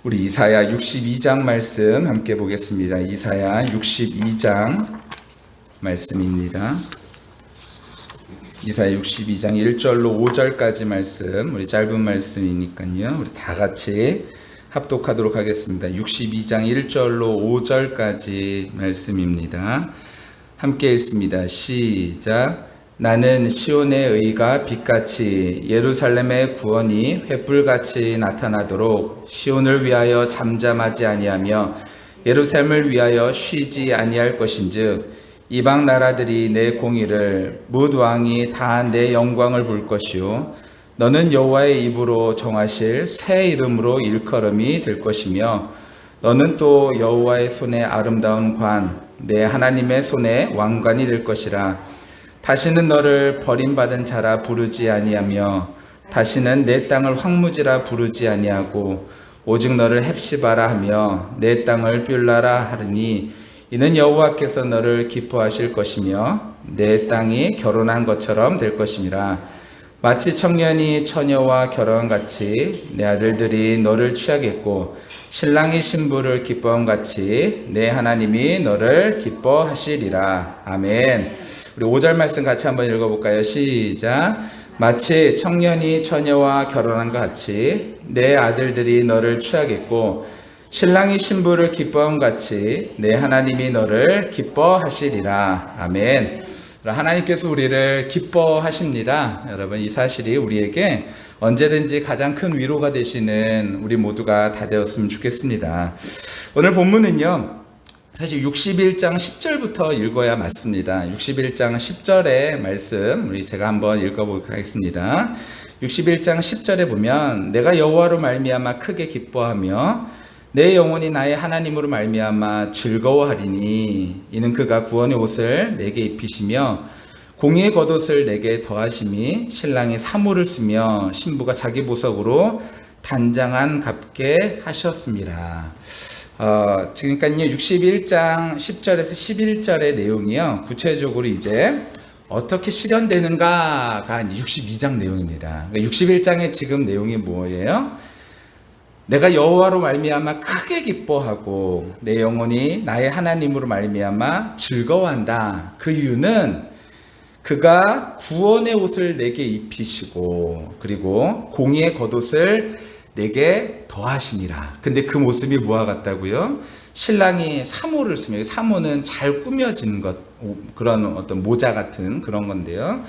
우리 이사야 62장 말씀 함께 보겠습니다. 이사야 62장 말씀입니다. 이사야 62장 1절로 5절까지 말씀, 우리 짧은 말씀이니까요. 우리 다 같이 합독하도록 하겠습니다. 62장 1절로 5절까지 말씀입니다. 함께 읽습니다. 시작. 나는 시온의 의가 빛같이 예루살렘의 구원이 횃불같이 나타나도록 시온을 위하여 잠잠하지 아니하며 예루살렘을 위하여 쉬지 아니할 것인즉 이방 나라들이 내 공의를 뭇 왕이 다 내 영광을 볼 것이요 너는 여호와의 입으로 정하실 새 이름으로 일컬음이 될 것이며 너는 또 여호와의 손에 아름다운 관 내 하나님의 손에 왕관이 될 것이라. 다시는 너를 버림받은 자라 부르지 아니하며 다시는 내 땅을 황무지라 부르지 아니하고 오직 너를 헵시바라 하며 내 땅을 뷸라라 하리니 이는 여호와께서 너를 기뻐하실 것이며 내 땅이 결혼한 것처럼 될 것임이라. 마치 청년이 처녀와 결혼같이 내 아들들이 너를 취하겠고 신랑이 신부를 기뻐함 같이 내 하나님이 너를 기뻐하시리라. 아멘. 우리 5절 말씀 같이 한번 읽어볼까요? 시작. 마치 청년이 처녀와 결혼한 것 같이 내 아들들이 너를 취하겠고 신랑이 신부를 기뻐함 같이 내 하나님이 너를 기뻐하시리라. 아멘. 하나님께서 우리를 기뻐하십니다. 여러분, 이 사실이 우리에게 언제든지 가장 큰 위로가 되시는 우리 모두가 다 되었으면 좋겠습니다. 오늘 본문은요, 사실 61장 10절부터 읽어야 맞습니다. 61장 10절의 말씀 우리 제가 한번 읽어보도록 하겠습니다. 61장 10절에 보면 내가 여호와로 말미암아 크게 기뻐하며 내 영혼이 나의 하나님으로 말미암아 즐거워하리니 이는 그가 구원의 옷을 내게 입히시며 공의의 겉옷을 내게 더하심이 신랑이 사모를 쓰며 신부가 자기 보석으로 단장한 값게 하셨습니다. 그러니까요 61장 10절에서 11절의 내용이요 구체적으로 이제 어떻게 실현되는가가 62장 내용입니다. 그러니까 61장의 지금 내용이 뭐예요? 내가 여호와로 말미암아 크게 기뻐하고 내 영혼이 나의 하나님으로 말미암아 즐거워한다. 그 이유는 그가 구원의 옷을 내게 입히시고 그리고 공의의 겉옷을 내게 더하시니라. 근데 그 모습이 뭐와 같다고요? 신랑이 사모를 쓰며, 사모는 잘 꾸며진 것, 그런 어떤 모자 같은 그런 건데요.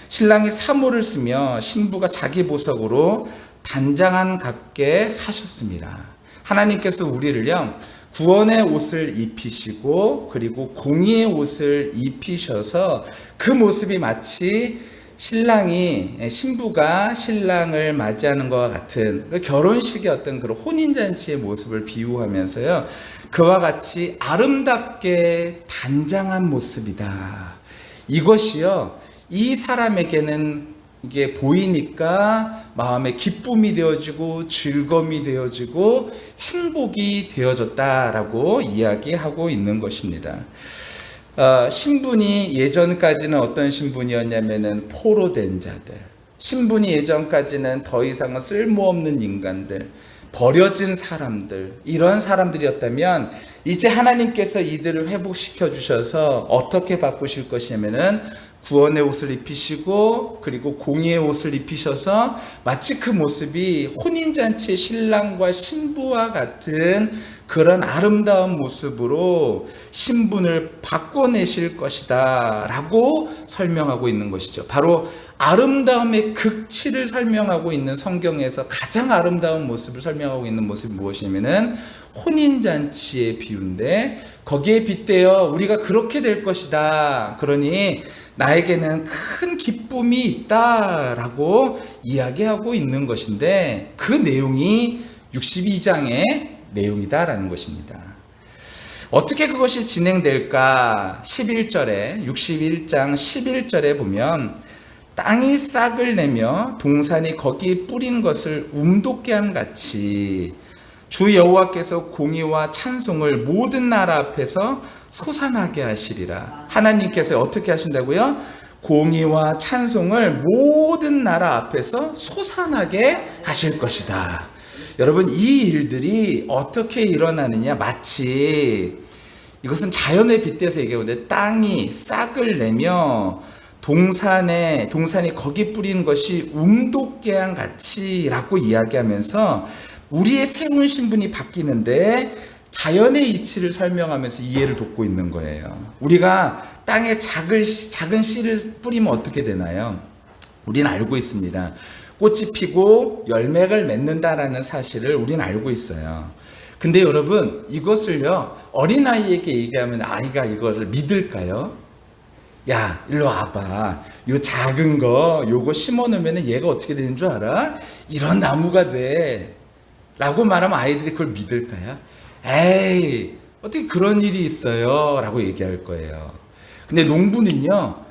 신랑이 사모를 쓰며 신부가 자기 보석으로 단장한 값게 하셨습니다. 하나님께서 우리를요 구원의 옷을 입히시고 그리고 공의의 옷을 입히셔서 그 모습이 마치 신부가 신랑을 맞이하는 것과 같은 결혼식의 어떤 그런 혼인잔치의 모습을 비유하면서요 그와 같이 아름답게 단장한 모습이다. 이것이요 이 사람에게는 이게 보이니까 마음에 기쁨이 되어지고 즐거움이 되어지고 행복이 되어졌다라고 이야기하고 있는 것입니다. 신분이 예전까지는 어떤 신분이었냐면은 포로된 자들, 신분이 예전까지는 더 이상은 쓸모없는 인간들, 버려진 사람들, 이런 사람들이었다면 이제 하나님께서 이들을 회복시켜 주셔서 어떻게 바꾸실 것이냐면은 구원의 옷을 입히시고 그리고 공의의 옷을 입히셔서 마치 그 모습이 혼인잔치의 신랑과 신부와 같은 그런 아름다운 모습으로 신분을 바꿔내실 것이다 라고 설명하고 있는 것이죠. 바로 아름다움의 극치를 설명하고 있는 성경에서 가장 아름다운 모습을 설명하고 있는 모습이 무엇이냐면은 혼인잔치의 비유인데 거기에 빗대어 우리가 그렇게 될 것이다. 그러니 나에게는 큰 기쁨이 있다라고 이야기하고 있는 것인데 그 내용이 62장의 내용이다라는 것입니다. 어떻게 그것이 진행될까? 11절에 61장 11절에 보면 땅이 싹을 내며 동산이 거기에 뿌린 것을 움돋게 함 같이 주 여호와께서 공의와 찬송을 모든 나라 앞에서 솟아나게 하시리라. 하나님께서 어떻게 하신다고요? 공의와 찬송을 모든 나라 앞에서 솟아나게 하실 것이다. 여러분, 이 일들이 어떻게 일어나느냐, 마치 이것은 자연에 빗대서 얘기하는데 땅이 싹을 내며 동산이 거기 뿌리는 것이 움독개양 같이라고 이야기하면서 우리의 세운 신분이 바뀌는데 자연의 이치를 설명하면서 이해를 돕고 있는 거예요. 우리가 땅에 작은 씨를 뿌리면 어떻게 되나요? 우리는 알고 있습니다. 꽃이 피고 열매를 맺는다라는 사실을 우리는 알고 있어요. 근데 여러분, 이것을요, 어린아이에게 얘기하면 아이가 이거를 믿을까요? 야, 일로 와봐. 요 작은 거, 요거 심어놓으면 얘가 어떻게 되는 줄 알아? 이런 나무가 돼. 라고 말하면 아이들이 그걸 믿을까요? 에이, 어떻게 그런 일이 있어요? 라고 얘기할 거예요. 근데 농부는요,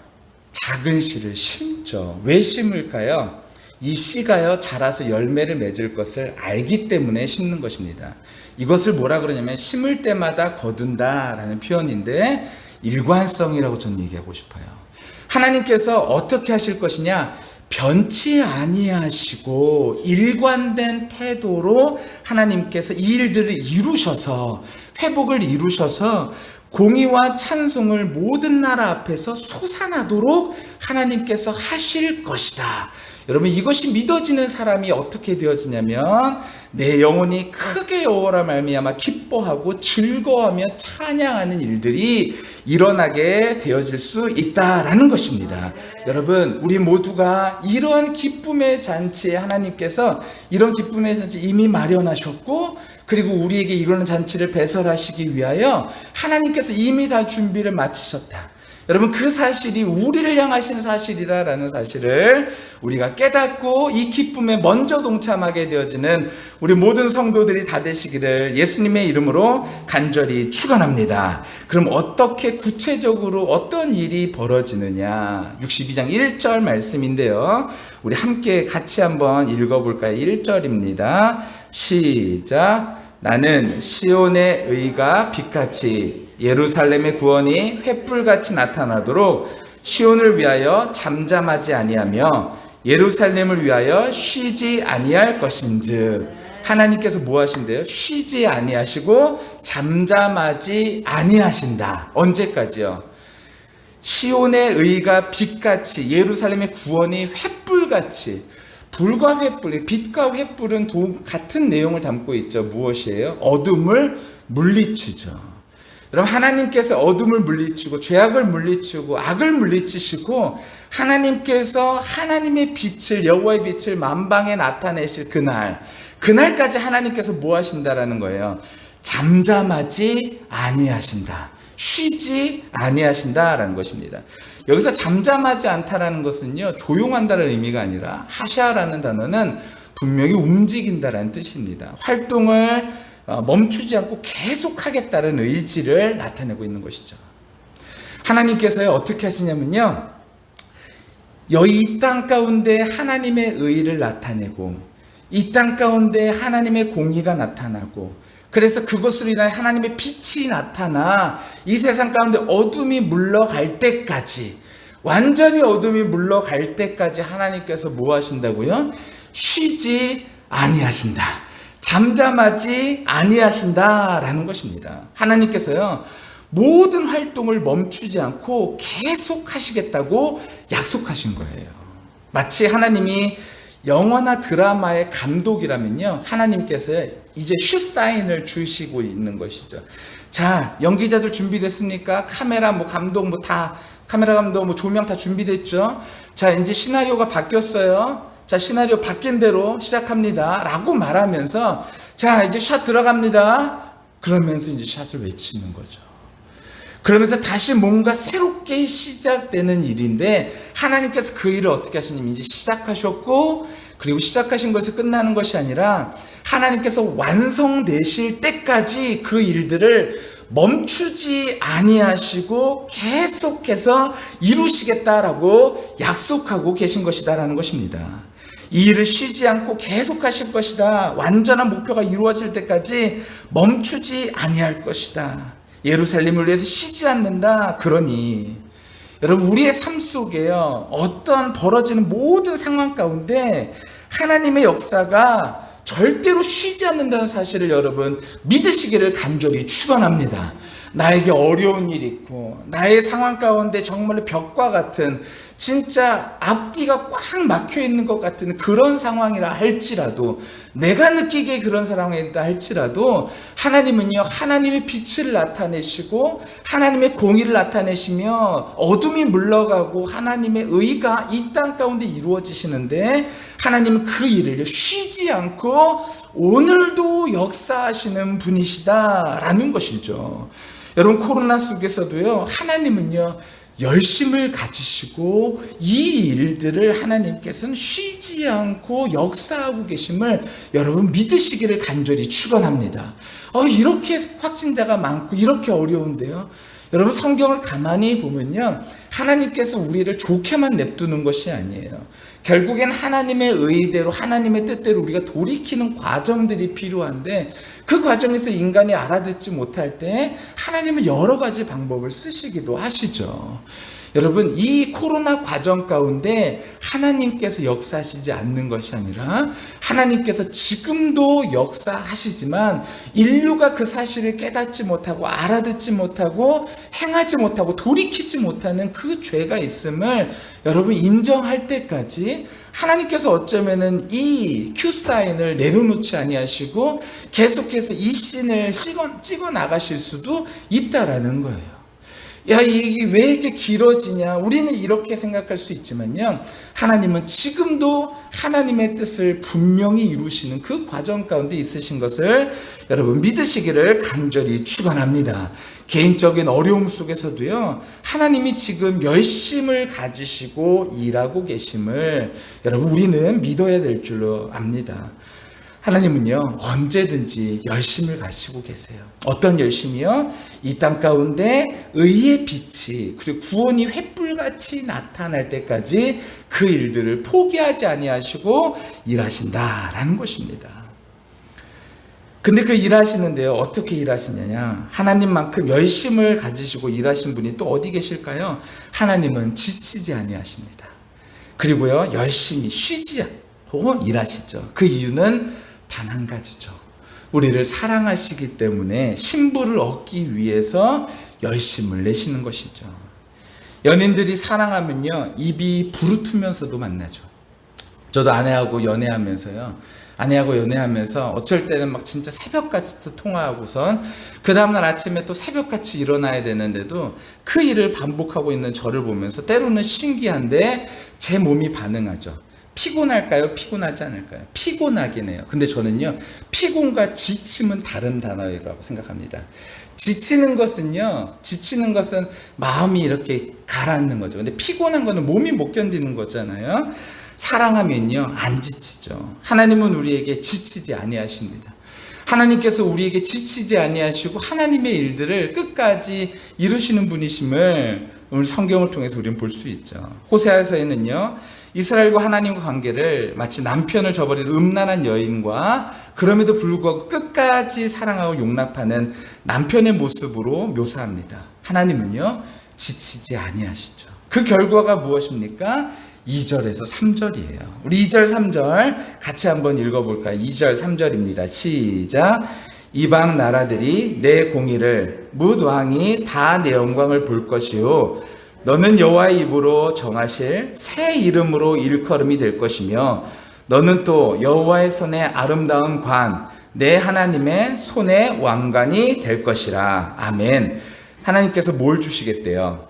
작은 씨를 심죠. 왜 심을까요? 이 씨가요, 자라서 열매를 맺을 것을 알기 때문에 심는 것입니다. 이것을 뭐라 그러냐면 심을 때마다 거둔다라는 표현인데 일관성이라고 저는 얘기하고 싶어요. 하나님께서 어떻게 하실 것이냐? 변치 아니하시고 일관된 태도로 하나님께서 이 일들을 이루셔서 회복을 이루셔서 공의와 찬송을 모든 나라 앞에서 솟아나도록 하나님께서 하실 것이다. 여러분, 이것이 믿어지는 사람이 어떻게 되어지냐면 내 영혼이 크게 여호와라 말미암아 기뻐하고 즐거워하며 찬양하는 일들이 일어나게 되어질 수 있다라는 것입니다. 여러분, 우리 모두가 이런 기쁨의 잔치에 하나님께서 이런 기쁨의 잔치 이미 마련하셨고, 그리고 우리에게 이런 잔치를 배설하시기 위하여 하나님께서 이미 다 준비를 마치셨다. 여러분, 그 사실이 우리를 향하신 사실이다라는 사실을 우리가 깨닫고 이 기쁨에 먼저 동참하게 되어지는 우리 모든 성도들이 다 되시기를 예수님의 이름으로 간절히 축원합니다. 그럼 어떻게 구체적으로 어떤 일이 벌어지느냐? 62장 1절 말씀인데요. 우리 함께 같이 한번 읽어볼까요? 1절입니다. 시작. 나는 시온의 의가 빛같이 예루살렘의 구원이 횃불같이 나타나도록 시온을 위하여 잠잠하지 아니하며 예루살렘을 위하여 쉬지 아니할 것인즉. 하나님께서 뭐 하신대요? 쉬지 아니하시고 잠잠하지 아니하신다. 언제까지요? 시온의 의가 빛같이 예루살렘의 구원이 횃불같이. 불과 횃불, 빛과 횃불은 같은 내용을 담고 있죠. 무엇이에요? 어둠을 물리치죠. 여러분, 하나님께서 어둠을 물리치고 죄악을 물리치고 악을 물리치시고 하나님께서 하나님의 빛을, 여호와의 빛을 만방에 나타내실 그날까지 하나님께서 뭐 하신다라는 거예요? 잠잠하지 아니하신다. 쉬지 아니하신다라는 것입니다. 여기서 잠잠하지 않다라는 것은요, 조용한다는 의미가 아니라 하샤라는 단어는 분명히 움직인다라는 뜻입니다. 활동을 멈추지 않고 계속하겠다는 의지를 나타내고 있는 것이죠. 하나님께서 어떻게 하시냐면요, 이 땅 가운데 하나님의 의를 나타내고 이 땅 가운데 하나님의 공의가 나타나고, 그래서 그것으로 인하여 하나님의 빛이 나타나 이 세상 가운데 어둠이 물러갈 때까지, 완전히 어둠이 물러갈 때까지 하나님께서 뭐 하신다고요? 쉬지 아니하신다. 잠잠하지 아니하신다라는 것입니다. 하나님께서요, 모든 활동을 멈추지 않고 계속 하시겠다고 약속하신 거예요. 마치 하나님이 영화나 드라마의 감독이라면요, 하나님께서 이제 슛 사인을 주시고 있는 것이죠. 자, 연기자들 준비됐습니까? 카메라 감독 카메라 감독 조명 다 준비됐죠? 자, 이제 시나리오가 바뀌었어요. 자, 시나리오 바뀐 대로 시작합니다. 라고 말하면서, 자, 이제 샷 들어갑니다. 그러면서 이제 샷을 외치는 거죠. 그러면서 다시 뭔가 새롭게 시작되는 일인데, 하나님께서 그 일을 어떻게 하시냐면 이제 시작하셨고, 그리고 시작하신 것이 끝나는 것이 아니라 하나님께서 완성되실 때까지 그 일들을 멈추지 아니하시고 계속해서 이루시겠다라고 약속하고 계신 것이다라는 것입니다. 이 일을 쉬지 않고 계속하실 것이다. 완전한 목표가 이루어질 때까지 멈추지 아니할 것이다. 예루살렘을 위해서 쉬지 않는다. 그러니 여러분, 우리의 삶 속에요, 어떤 벌어지는 모든 상황 가운데 하나님의 역사가 절대로 쉬지 않는다는 사실을 여러분 믿으시기를 간절히 축원합니다. 나에게 어려운 일이 있고 나의 상황 가운데 정말로 벽과 같은 진짜 앞뒤가 꽉 막혀 있는 것 같은 그런 상황이라 할지라도, 내가 느끼기에 그런 상황이라 할지라도 하나님은요, 하나님의 빛을 나타내시고 하나님의 공의를 나타내시며 어둠이 물러가고 하나님의 의가 이 땅 가운데 이루어지시는데, 하나님은 그 일을 쉬지 않고 오늘도 역사하시는 분이시다라는 것이죠. 여러분, 코로나 속에서도요, 하나님은요 열심을 가지시고 이 일들을 하나님께서는 쉬지 않고 역사하고 계심을 여러분 믿으시기를 간절히 축원합니다. 이렇게 확진자가 많고 이렇게 어려운데요, 여러분 성경을 가만히 보면요, 하나님께서 우리를 좋게만 냅두는 것이 아니에요. 결국엔 하나님의 의대로 하나님의 뜻대로 우리가 돌이키는 과정들이 필요한데, 그 과정에서 인간이 알아듣지 못할 때 하나님은 여러 가지 방법을 쓰시기도 하시죠. 여러분, 이 코로나 과정 가운데 하나님께서 역사하시지 않는 것이 아니라 하나님께서 지금도 역사하시지만 인류가 그 사실을 깨닫지 못하고 알아듣지 못하고 행하지 못하고 돌이키지 못하는 그 죄가 있음을 여러분 인정할 때까지 하나님께서 어쩌면은 이 큐사인을 내려놓지 아니하시고 계속해서 이 씬을 찍어 나가실 수도 있다라는 거예요. 야, 이게 왜 이렇게 길어지냐? 우리는 이렇게 생각할 수 있지만요, 하나님은 지금도 하나님의 뜻을 분명히 이루시는 그 과정 가운데 있으신 것을 여러분 믿으시기를 간절히 축원합니다. 개인적인 어려움 속에서도요, 하나님이 지금 열심을 가지시고 일하고 계심을 여러분 우리는 믿어야 될 줄로 압니다. 하나님은요 언제든지 열심을 가지고 계세요. 어떤 열심이요? 이 땅 가운데 의의 빛이 그리고 구원이 횃불같이 나타날 때까지 그 일들을 포기하지 아니하시고 일하신다라는 것입니다. 근데 그 일하시는데요, 어떻게 일하시느냐? 하나님만큼 열심을 가지시고 일하신 분이 또 어디 계실까요? 하나님은 지치지 아니하십니다. 그리고요 열심히 쉬지 않고 일하시죠. 그 이유는 단 한 가지죠. 우리를 사랑하시기 때문에 신부를 얻기 위해서 열심을 내시는 것이죠. 연인들이 사랑하면요 입이 부르트면서도 만나죠. 저도 아내하고 연애하면서 어쩔 때는 막 진짜 새벽같이 통화하고선 그 다음날 아침에 또 새벽같이 일어나야 되는데도 그 일을 반복하고 있는 저를 보면서 때로는 신기한데 제 몸이 반응하죠. 피곤할까요? 피곤하지 않을까요? 피곤하긴 해요. 근데 저는요, 피곤과 지침은 다른 단어라고 생각합니다. 지치는 것은 마음이 이렇게 가라앉는 거죠. 근데 피곤한 거는 몸이 못 견디는 거잖아요. 사랑하면요, 안 지치죠. 하나님은 우리에게 지치지 아니하십니다. 하나님께서 우리에게 지치지 아니하시고 하나님의 일들을 끝까지 이루시는 분이심을 오늘 성경을 통해서 우리는 볼 수 있죠. 호세아서에는요, 이스라엘과 하나님과 관계를 마치 남편을 저버린 음란한 여인과 그럼에도 불구하고 끝까지 사랑하고 용납하는 남편의 모습으로 묘사합니다. 하나님은요 지치지 아니하시죠. 그 결과가 무엇입니까? 2절에서 3절이에요. 우리 2절 3절 같이 한번 읽어볼까요? 2절 3절입니다. 시작. 이방 나라들이 내 공의를 뭇 왕이 다 내 영광을 볼 것이요 너는 여호와의 입으로 정하실 새 이름으로 일컬음이 될 것이며 너는 또 여호와의 손의 아름다운 관 내 하나님의 손의 왕관이 될 것이라. 아멘. 하나님께서 뭘 주시겠대요?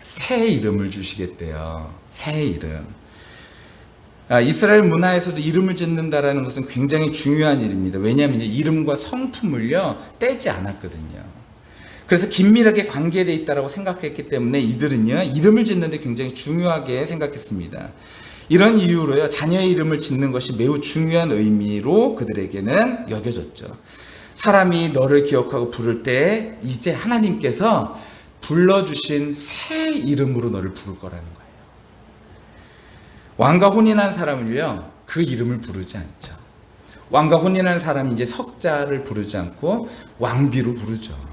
새 이름을 주시겠대요. 새 이름. 이스라엘 문화에서도 이름을 짓는다라는 것은 굉장히 중요한 일입니다. 왜냐하면 이름과 성품을요 떼지 않았거든요. 그래서 긴밀하게 관계되어 있다고 생각했기 때문에 이들은요 이름을 짓는데 굉장히 중요하게 생각했습니다. 이런 이유로요 자녀의 이름을 짓는 것이 매우 중요한 의미로 그들에게는 여겨졌죠. 사람이 너를 기억하고 부를 때 이제 하나님께서 불러주신 새 이름으로 너를 부를 거라는 거예요. 왕과 혼인한 사람을요 그 이름을 부르지 않죠. 왕과 혼인한 사람이 이제 석자를 부르지 않고 왕비로 부르죠.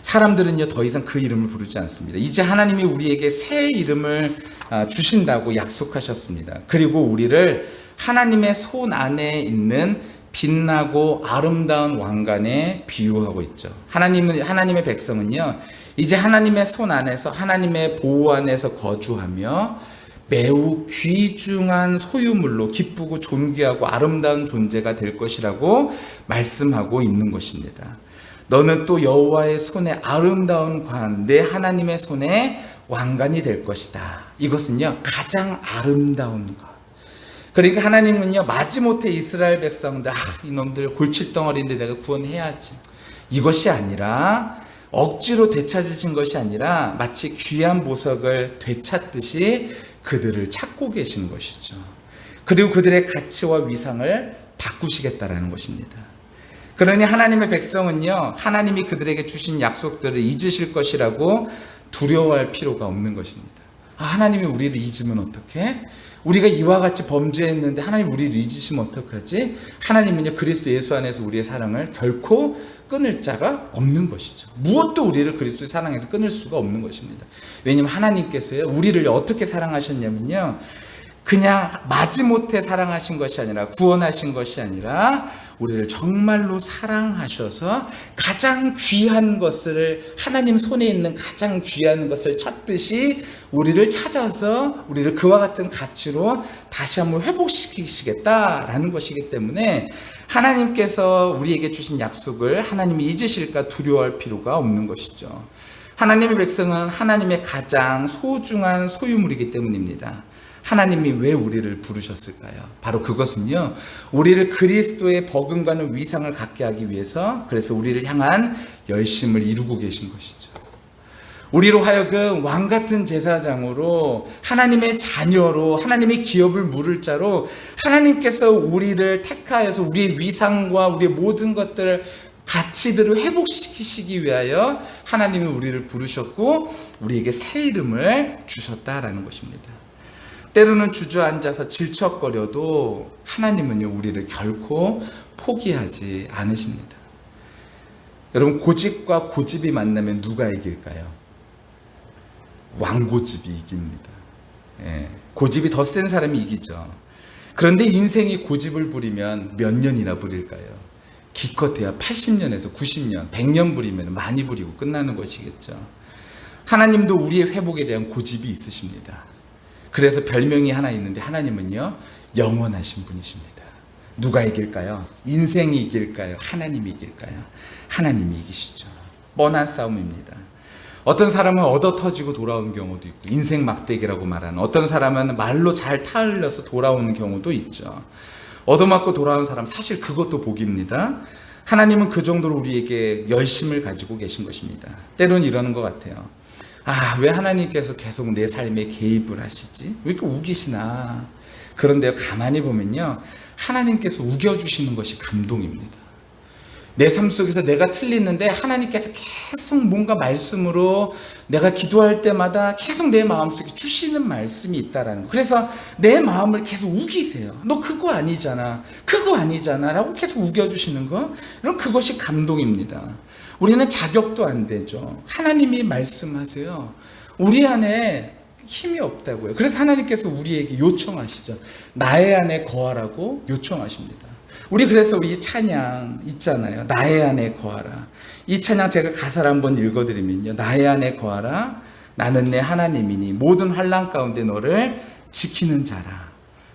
사람들은요 더 이상 그 이름을 부르지 않습니다. 이제 하나님이 우리에게 새 이름을 주신다고 약속하셨습니다. 그리고 우리를 하나님의 손 안에 있는 빛나고 아름다운 왕관에 비유하고 있죠. 하나님의 백성은요, 이제 하나님의 손 안에서, 하나님의 보호 안에서 거주하며 매우 귀중한 소유물로 기쁘고 존귀하고 아름다운 존재가 될 것이라고 말씀하고 있는 것입니다. 너는 또 여호와의 손에 아름다운 관, 내 하나님의 손에 왕관이 될 것이다. 이것은요, 가장 아름다운 것. 그러니까 하나님은요, 마지못해 이스라엘 백성들, 이놈들 골칫덩어리인데 내가 구원해야지, 이것이 아니라, 억지로 되찾으신 것이 아니라 마치 귀한 보석을 되찾듯이 그들을 찾고 계신 것이죠. 그리고 그들의 가치와 위상을 바꾸시겠다라는 것입니다. 그러니 하나님의 백성은요, 하나님이 그들에게 주신 약속들을 잊으실 것이라고 두려워할 필요가 없는 것입니다. 하나님이 우리를 잊으면 어떡해? 우리가 이와 같이 범죄했는데 하나님 우리를 잊으시면 어떡하지? 하나님은요, 그리스도 예수 안에서 우리의 사랑을 결코 끊을 자가 없는 것이죠. 무엇도 우리를 그리스도의 사랑에서 끊을 수가 없는 것입니다. 왜냐하면 하나님께서요, 우리를 어떻게 사랑하셨냐면요, 그냥 마지못해 사랑하신 것이 아니라, 구원하신 것이 아니라 우리를 정말로 사랑하셔서 가장 귀한 것을, 하나님 손에 있는 가장 귀한 것을 찾듯이 우리를 찾아서 우리를 그와 같은 가치로 다시 한번 회복시키시겠다라는 것이기 때문에 하나님께서 우리에게 주신 약속을 하나님이 잊으실까 두려워할 필요가 없는 것이죠. 하나님의 백성은 하나님의 가장 소중한 소유물이기 때문입니다. 하나님이 왜 우리를 부르셨을까요? 바로 그것은요, 우리를 그리스도의 버금가는 위상을 갖게 하기 위해서, 그래서 우리를 향한 열심을 이루고 계신 것이죠. 우리로 하여금 왕같은 제사장으로, 하나님의 자녀로, 하나님의 기업을 물을 자로 하나님께서 우리를 택하여서 우리의 위상과 우리의 모든 것들을, 가치들을 회복시키시기 위하여 하나님이 우리를 부르셨고 우리에게 새 이름을 주셨다라는 것입니다. 때로는 주저앉아서 질척거려도 하나님은요, 우리를 결코 포기하지 않으십니다. 여러분, 고집과 고집이 만나면 누가 이길까요? 왕고집이 이깁니다. 고집이 더 센 사람이 이기죠. 그런데 인생이 고집을 부리면 몇 년이나 부릴까요? 기껏해야 80년에서 90년, 100년 부리면 많이 부리고 끝나는 것이겠죠. 하나님도 우리의 회복에 대한 고집이 있으십니다. 그래서 별명이 하나 있는데, 하나님은요, 영원하신 분이십니다. 누가 이길까요? 인생이 이길까요? 하나님이 이길까요? 하나님이 이기시죠. 뻔한 싸움입니다. 어떤 사람은 얻어 터지고 돌아오는 경우도 있고, 인생 막대기라고 말하는, 어떤 사람은 말로 잘 타흘려서 돌아오는 경우도 있죠. 얻어맞고 돌아오는 사람, 사실 그것도 복입니다. 하나님은 그 정도로 우리에게 열심을 가지고 계신 것입니다. 때로는 이러는 것 같아요. 왜 하나님께서 계속 내 삶에 개입을 하시지? 왜 이렇게 우기시나? 그런데 가만히 보면요, 하나님께서 우겨주시는 것이 감동입니다. 내 삶 속에서 내가 틀리는데 하나님께서 계속 뭔가 말씀으로 내가 기도할 때마다 계속 내 마음속에 주시는 말씀이 있다라는 거. 그래서 내 마음을 계속 우기세요. 너 그거 아니잖아, 그거 아니잖아 라고 계속 우겨주시는 거. 여러분, 그것이 감동입니다. 우리는 자격도 안 되죠. 하나님이 말씀하세요. 우리 안에 힘이 없다고요. 그래서 하나님께서 우리에게 요청하시죠. 나의 안에 거하라고 요청하십니다. 그래서 우리 찬양 있잖아요. 나의 안에 거하라. 이 찬양 제가 가사를 한번 읽어드리면요, 나의 안에 거하라. 나는 내 하나님이니 모든 환난 가운데 너를 지키는 자라.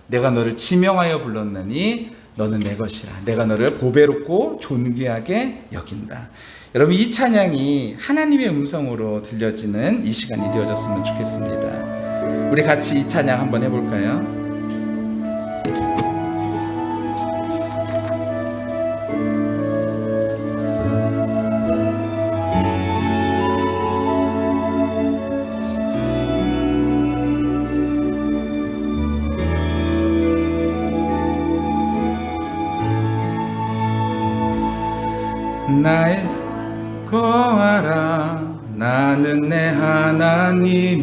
내가 너를 지명하여 불렀나니 너는 내 것이라. 내가 너를 보배롭고 존귀하게 여긴다. 여러분, 이 찬양이 하나님의 음성으로 들려지는 이 시간이 되어졌으면 좋겠습니다. 우리 같이 이 찬양 한번 해볼까요? 나의 거하라. 나는 내 하나님이니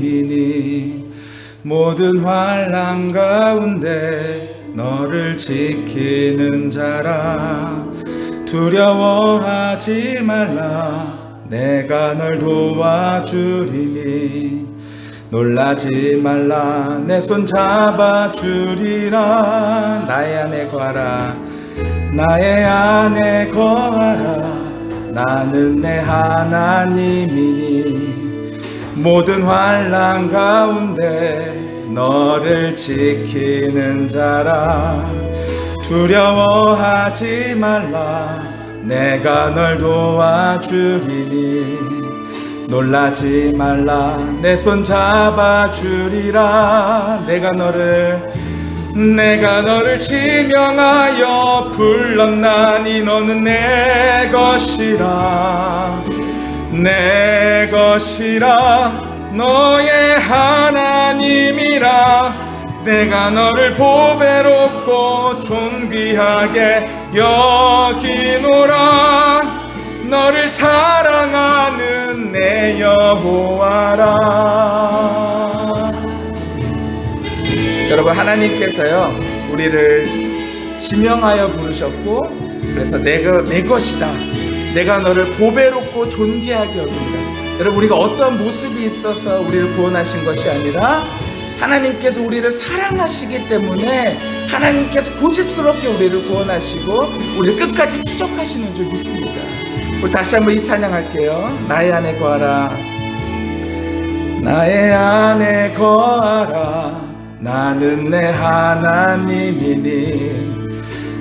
모든 환난 가운데 너를 지키는 자라. 두려워하지 말라. 내가 널 도와주리니 놀라지 말라 내 손 잡아주리라. 나의 안에 거하라 나의 안에 거하라. 나는 내 하나님이니 모든 환난 가운데 너를 지키는 자라. 두려워하지 말라 내가 널 도와주리니 놀라지 말라 내 손 잡아주리라. 내가 너를 지명하여 불렀나니 너는 내 것이라. 내 것이라 너의 하나님이라. 내가 너를 보배롭고 존귀하게 여기노라. 너를 사랑하는 내 여호와라. 여러분, 하나님께서요 우리를 지명하여 부르셨고, 그래서 내 것이다, 내가 너를 보배롭고 존귀하게 여긴다. 여러분, 우리가 어떤 모습이 있어서 우리를 구원하신 것이 아니라 하나님께서 우리를 사랑하시기 때문에 하나님께서 고집스럽게 우리를 구원하시고 우리를 끝까지 추적하시는 줄 믿습니다. 우리 다시 한번 이 찬양할게요. 나의 안에 거하라 나의 안에 거하라. 나는 내 하나님이니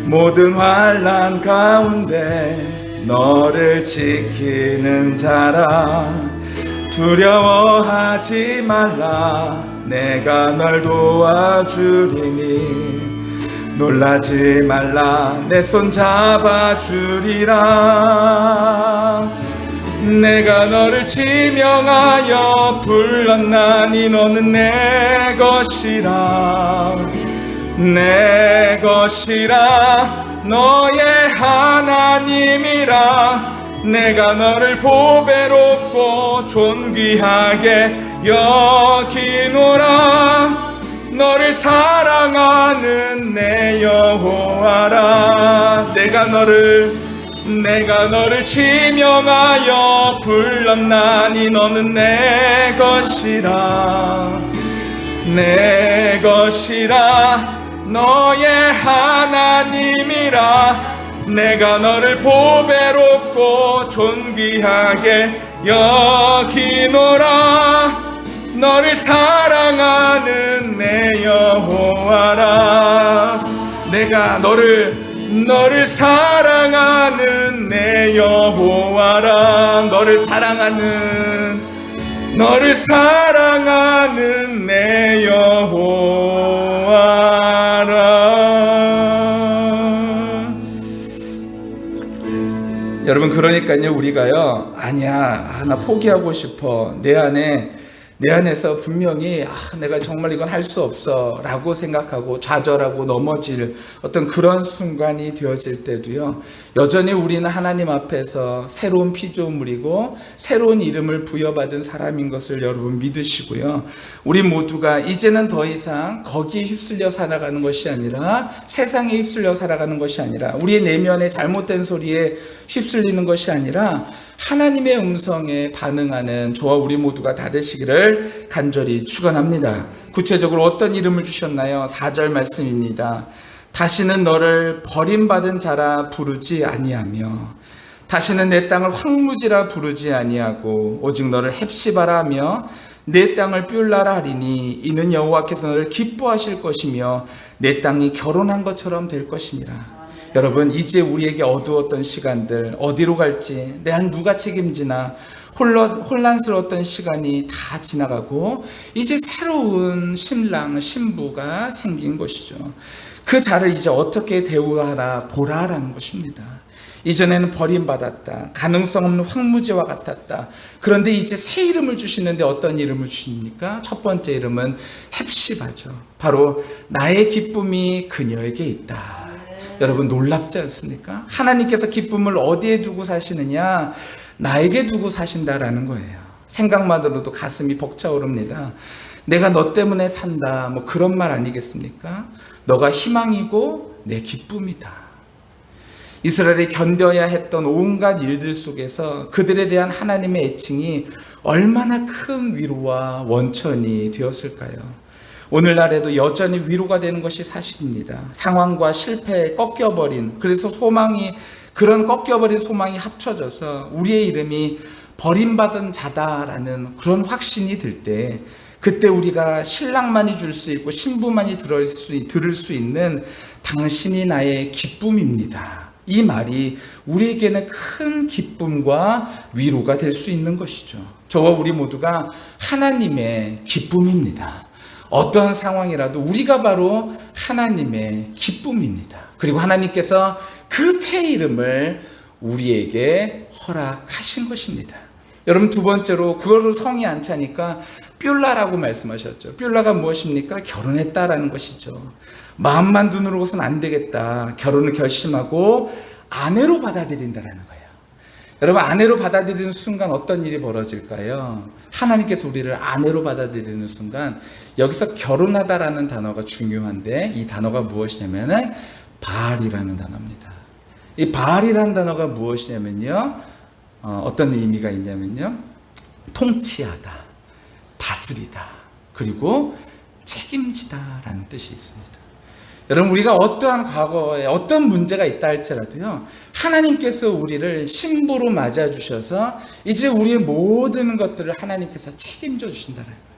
모든 환난 가운데 너를 지키는 자라. 두려워하지 말라 내가 널 도와주리니 놀라지 말라 내 손 잡아주리라. 내가 너를 지명하여 불렀나니 너는 내 것이라. 내 것이라 너의 하나님이라. 내가 너를 보배롭고 존귀하게 여기노라. 너를 사랑하는 내 여호와라. 내가 너를 지명하여 불렀나니 너는 내 것이라. 내 것이라 너의 하나님이라. 내가 너를 보배롭고 존귀하게 여기노라. 너를 사랑하는 내 여호와라. 내가 너를 사랑하는 내 여호와라. 너를 사랑하는 내 여호와라. 여러분, 그러니까요 우리가요 아니야, 나 포기하고 싶어, 내 안에서 분명히 내가 정말 이건 할 수 없어 라고 생각하고 좌절하고 넘어질 어떤 그런 순간이 되어질 때도요, 여전히 우리는 하나님 앞에서 새로운 피조물이고 새로운 이름을 부여받은 사람인 것을 여러분 믿으시고요, 우리 모두가 이제는 더 이상 거기에 휩쓸려 살아가는 것이 아니라, 세상에 휩쓸려 살아가는 것이 아니라, 우리의 내면의 잘못된 소리에 휩쓸리는 것이 아니라 하나님의 음성에 반응하는 저와 우리 모두가 다 되시기를 간절히 축원합니다. 구체적으로 어떤 이름을 주셨나요? 4절 말씀입니다. 다시는 너를 버림받은 자라 부르지 아니하며 다시는 내 땅을 황무지라 부르지 아니하고 오직 너를 헵시바라 하며 내 땅을 뷸라라 하리니 이는 여호와께서 너를 기뻐하실 것이며 내 땅이 결혼한 것처럼 될 것임이라. 여러분, 이제 우리에게 어두웠던 시간들, 어디로 갈지, 내 안 누가 책임지나 혼란스러웠던 시간이 다 지나가고 이제 새로운 신랑, 신부가 생긴 것이죠. 그 자를 이제 어떻게 대우하라 보라라는 것입니다. 이전에는 버림받았다, 가능성 없는 황무지와 같았다. 그런데 이제 새 이름을 주시는데 어떤 이름을 주십니까? 첫 번째 이름은 헵시바죠. 바로 나의 기쁨이 그녀에게 있다. 여러분, 놀랍지 않습니까? 하나님께서 기쁨을 어디에 두고 사시느냐? 나에게 두고 사신다라는 거예요. 생각만으로도 가슴이 벅차오릅니다. 내가 너 때문에 산다, 뭐 그런 말 아니겠습니까? 너가 희망이고 내 기쁨이다. 이스라엘이 견뎌야 했던 온갖 일들 속에서 그들에 대한 하나님의 애칭이 얼마나 큰 위로와 원천이 되었을까요? 오늘날에도 여전히 위로가 되는 것이 사실입니다. 상황과 실패에 꺾여버린, 그래서 그런 꺾여버린 소망이 합쳐져서 우리의 이름이 버림받은 자다라는 그런 확신이 들 때, 그때 우리가 신랑만이 줄 수 있고 신부만이 들을 수 있는 당신이 나의 기쁨입니다. 이 말이 우리에게는 큰 기쁨과 위로가 될 수 있는 것이죠. 저와 우리 모두가 하나님의 기쁨입니다. 어떠한 상황이라도 우리가 바로 하나님의 기쁨입니다. 그리고 하나님께서 그 새 이름을 우리에게 허락하신 것입니다. 여러분, 두 번째로 그거를 성이 안 차니까 뷸라라고 말씀하셨죠. 뷸라가 무엇입니까? 결혼했다라는 것이죠. 마음만 눈으로서는 안 되겠다. 결혼을 결심하고 아내로 받아들인다라는 거예요. 여러분, 아내로 받아들이는 순간 어떤 일이 벌어질까요? 하나님께서 우리를 아내로 받아들이는 순간, 여기서 결혼하다라는 단어가 중요한데, 이 단어가 무엇이냐면은 바알이라는 단어입니다. 이 바알이라는 단어가 무엇이냐면요, 어떤 의미가 있냐면요, 통치하다, 다스리다, 그리고 책임지다라는 뜻이 있습니다. 여러분, 우리가 어떠한 과거에 어떤 문제가 있다 할지라도요, 하나님께서 우리를 신부로 맞아주셔서 이제 우리의 모든 것들을 하나님께서 책임져 주신다는 거예요.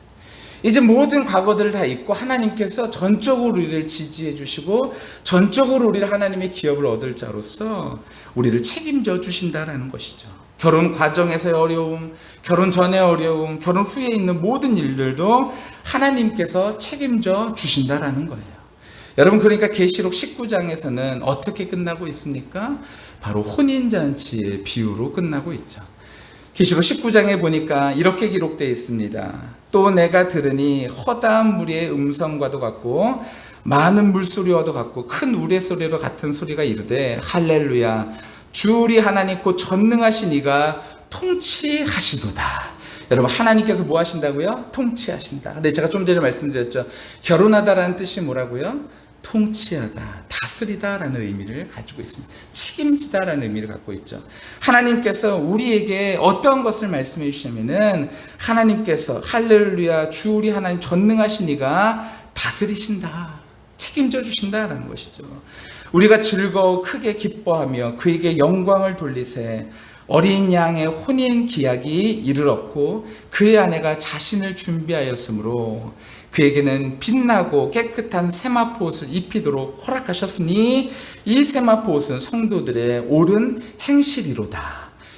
이제 모든 과거들을 다 잊고 하나님께서 전적으로 우리를 지지해 주시고 전적으로 우리를 하나님의 기업을 얻을 자로서 우리를 책임져 주신다는 것이죠. 결혼 과정에서의 어려움, 결혼 전의 어려움, 결혼 후에 있는 모든 일들도 하나님께서 책임져 주신다는 거예요. 여러분, 그러니까 계시록 19장에서는 어떻게 끝나고 있습니까? 바로 혼인잔치의 비유로 끝나고 있죠. 계시록 19장에 보니까 이렇게 기록되어 있습니다. 또 내가 들으니 허다한 무리의 음성과도 같고 많은 물소리와도 같고 큰 우레소리로 같은 소리가 이르되 할렐루야, 주 우리 하나님 곧 전능하신 이가 통치하시도다. 여러분, 하나님께서 뭐 하신다고요? 통치하신다. 근데 제가 좀 전에 말씀드렸죠. 결혼하다라는 뜻이 뭐라고요? 통치하다, 다스리다라는 의미를 가지고 있습니다. 책임지다라는 의미를 갖고 있죠. 하나님께서 우리에게 어떤 것을 말씀해 주시냐면은, 하나님께서 할렐루야, 주 우리 하나님 전능하신 이가 다스리신다, 책임져 주신다라는 것이죠. 우리가 즐거워 크게 기뻐하며 그에게 영광을 돌리세. 어린 양의 혼인 기약이 이르렀고 그의 아내가 자신을 준비하였으므로 그에게는 빛나고 깨끗한 세마포 옷을 입히도록 허락하셨으니 이 세마포 옷은 성도들의 옳은 행실이로다.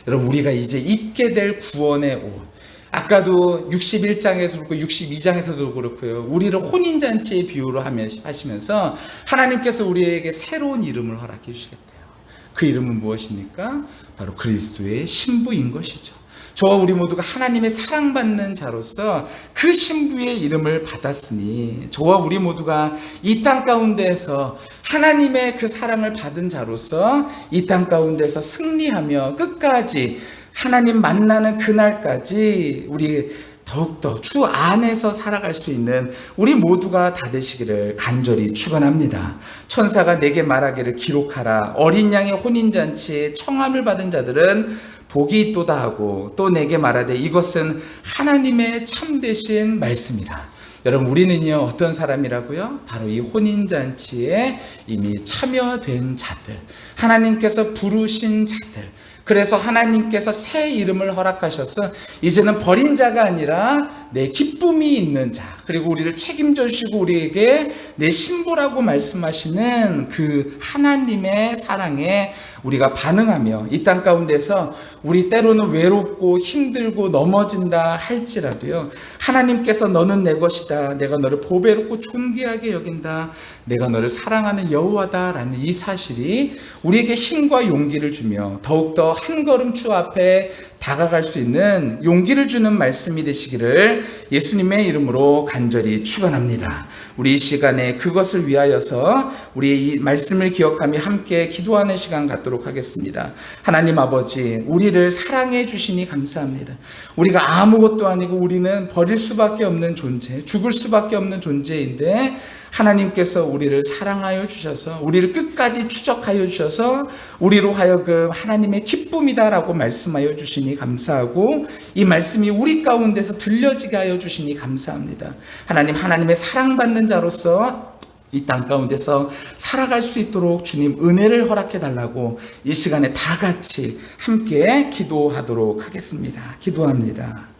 여러분, 우리가 이제 입게 될 구원의 옷, 아까도 61장에서도 그렇고 62장에서도 그렇고요, 우리를 혼인잔치의 비유로 하시면서 하나님께서 우리에게 새로운 이름을 허락해 주시겠대요. 그 이름은 무엇입니까? 바로 그리스도의 신부인 것이죠. 저와 우리 모두가 하나님의 사랑받는 자로서 그 신부의 이름을 받았으니, 저와 우리 모두가 이 땅 가운데에서 하나님의 그 사랑을 받은 자로서 이 땅 가운데에서 승리하며 끝까지 하나님 만나는 그날까지 우리 더욱더 주 안에서 살아갈 수 있는 우리 모두가 다 되시기를 간절히 축원합니다. 천사가 내게 말하기를 기록하라. 어린 양의 혼인잔치에 청함을 받은 자들은 복이 있도다 하고 또 내게 말하되 이것은 하나님의 참되신 말씀이라. 여러분, 우리는요 어떤 사람이라고요? 바로 이 혼인잔치에 이미 참여된 자들, 하나님께서 부르신 자들. 그래서 하나님께서 새 이름을 허락하셔서 이제는 버린 자가 아니라 내 기쁨이 있는 자, 그리고 우리를 책임져 주시고 우리에게 내 신부라고 말씀하시는 그 하나님의 사랑에 우리가 반응하며 이 땅 가운데서 우리 때로는 외롭고 힘들고 넘어진다 할지라도요, 하나님께서 너는 내 것이다, 내가 너를 보배롭고 존귀하게 여긴다, 내가 너를 사랑하는 여호와다라는 이 사실이 우리에게 힘과 용기를 주며 더욱더 한 걸음 주 앞에 다가갈 수 있는 용기를 주는 말씀이 되시기를 예수님의 이름으로 간절히 축원합니다. 우리 이 시간에 그것을 위하여서 우리의 이 말씀을 기억하며 함께 기도하는 시간 갖도록 하겠습니다. 하나님 아버지, 우리를 사랑해 주시니 감사합니다. 우리가 아무것도 아니고 우리는 버릴 수밖에 없는 존재, 죽을 수밖에 없는 존재인데 하나님께서 우리를 사랑하여 주셔서 우리를 끝까지 추적하여 주셔서 우리로 하여금 하나님의 기쁨이다라고 말씀하여 주시니 주시니 감사하고 이 말씀이 우리 가운데서 들려지게 하여 주시니 감사합니다. 하나님, 하나님의 사랑받는 자로서 이 땅 가운데서 살아갈 수 있도록 주님 은혜를 허락해 달라고 이 시간에 다 같이 함께 기도하도록 하겠습니다. 기도합니다.